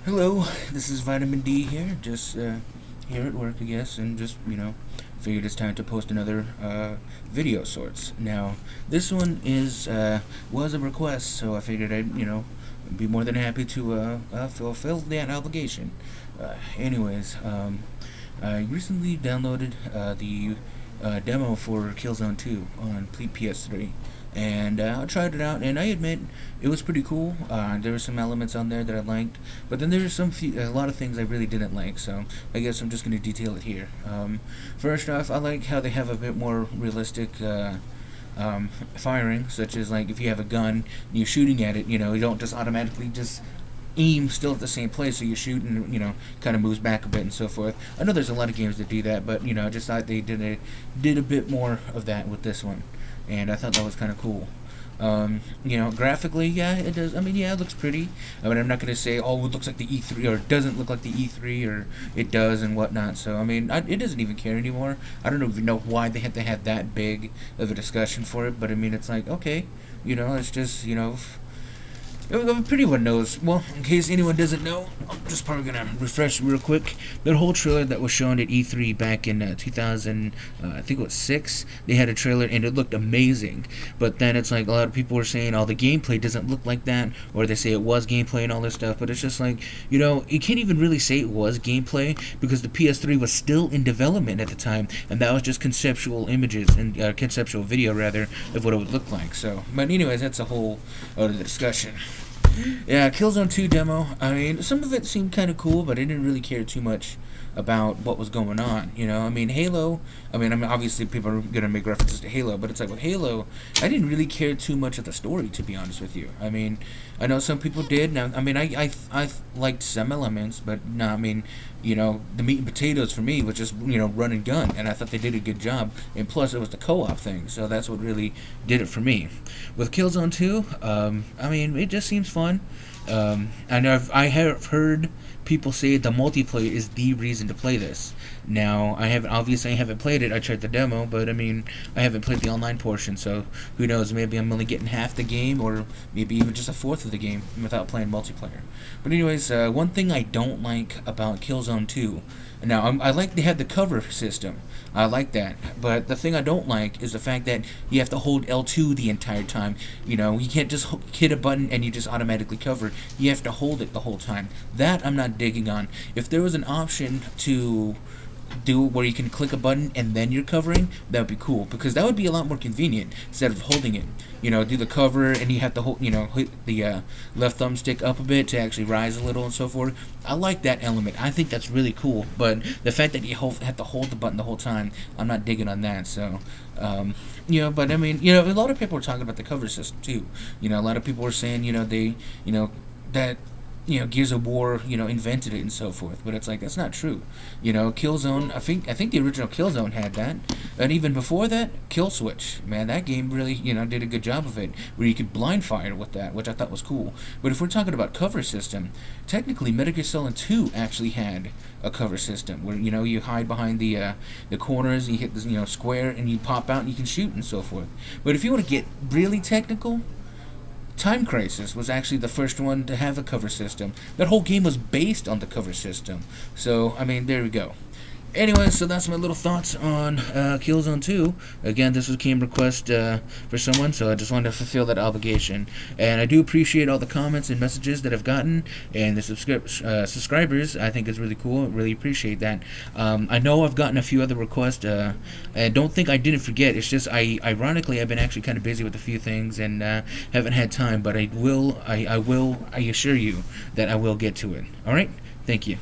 Hello, this is Vitamin D here, just here at work, I guess, and just, figured it's time to post another video sorts. Now, this one was a request, so I figured I'd, be more than happy to fulfill that obligation. I recently downloaded the demo for Killzone 2 on PS3, and I tried it out, and I admit it was pretty cool. There were some elements on there that I liked, but then there were a lot of things I really didn't like. So I guess I'm just going to detail it here. First off, I like how they have a bit more realistic firing, such as like if you have a gun and you're shooting at it, you don't just automatically just aim still at the same place, so you shoot and kind of moves back a bit and so forth. I know there's a lot of games that do that, but I just thought they did a bit more of that with this one, and I thought that was kind of cool. Graphically, yeah, it does. I mean, yeah, it looks pretty. I mean, I'm not gonna say, oh, it looks like the E3, or it doesn't look like the E3, or it does and whatnot. So, I mean, it doesn't even care anymore. I don't even know why they had to have that big of a discussion for it, but I mean, it's like, okay, it's just, pretty one knows. Well, in case anyone doesn't know, I'm just probably gonna refresh real quick. That whole trailer that was shown at E3 back in 2000, I think it was 6. They had a trailer and it looked amazing. But then it's like a lot of people were saying, "Oh, the gameplay doesn't look like that," or they say it was gameplay and all this stuff. But it's just like, you can't even really say it was gameplay because the PS3 was still in development at the time, and that was just conceptual images and conceptual video rather of what it would look like. So, but anyways, that's a whole other discussion. Yeah, Killzone 2 demo. I mean, some of it seemed kind of cool, but I didn't really care too much about what was going on. I mean, Halo. I mean, obviously people are gonna make references to Halo, but it's like with Halo, I didn't really care too much of the story, to be honest with you. I mean, I know some people did. Now, I mean, I liked some elements, but no, I mean, the meat and potatoes for me was just run and gun, and I thought they did a good job. And plus, it was the co-op thing, so that's what really did it for me. With Killzone 2, I mean, it just seems fun. I know I have heard people say the multiplayer is the reason to play this. Now, I haven't played it. I tried the demo, but I mean, I haven't played the online portion, so who knows? Maybe I'm only getting half the game, or maybe even just a fourth of the game without playing multiplayer. But anyways, one thing I don't like about Killzone 2. Now, I like they had the cover system. I like that. But the thing I don't like is the fact that you have to hold L2 the entire time. You can't just hit a button and you just automatically cover. You have to hold it the whole time. That I'm not digging on. If there was an option to do where you can click a button and then you're covering, that would be cool, because that would be a lot more convenient instead of holding it. Do the cover and you have to hold, hit the left thumbstick up a bit to actually rise a little and so forth. I like that element. I think that's really cool. But the fact that you have to hold the button the whole time, I'm not digging on that. So, but I mean, a lot of people were talking about the cover system too. A lot of people were saying, they, that Gears of War, invented it and so forth. But it's like, that's not true. Killzone, I think the original Killzone had that. And even before that, Kill Switch. Man, that game really, did a good job of it, where you could blind fire with that, which I thought was cool. But if we're talking about cover system, technically Metal Gear Solid 2 actually had a cover system where, you hide behind the corners, and you hit the, square, and you pop out and you can shoot and so forth. But if you want to get really technical, Time Crisis was actually the first one to have a cover system. That whole game was based on the cover system. So, I mean, there we go. Anyway, so that's my little thoughts on Killzone 2. Again, this was a game request for someone, so I just wanted to fulfill that obligation. And I do appreciate all the comments and messages that I've gotten, and the subscribers. I think is really cool. Really appreciate that. I know I've gotten a few other requests. I don't think I didn't forget. It's just ironically, I've been actually kind of busy with a few things and haven't had time. But I will. I assure you that I will get to it. All right. Thank you.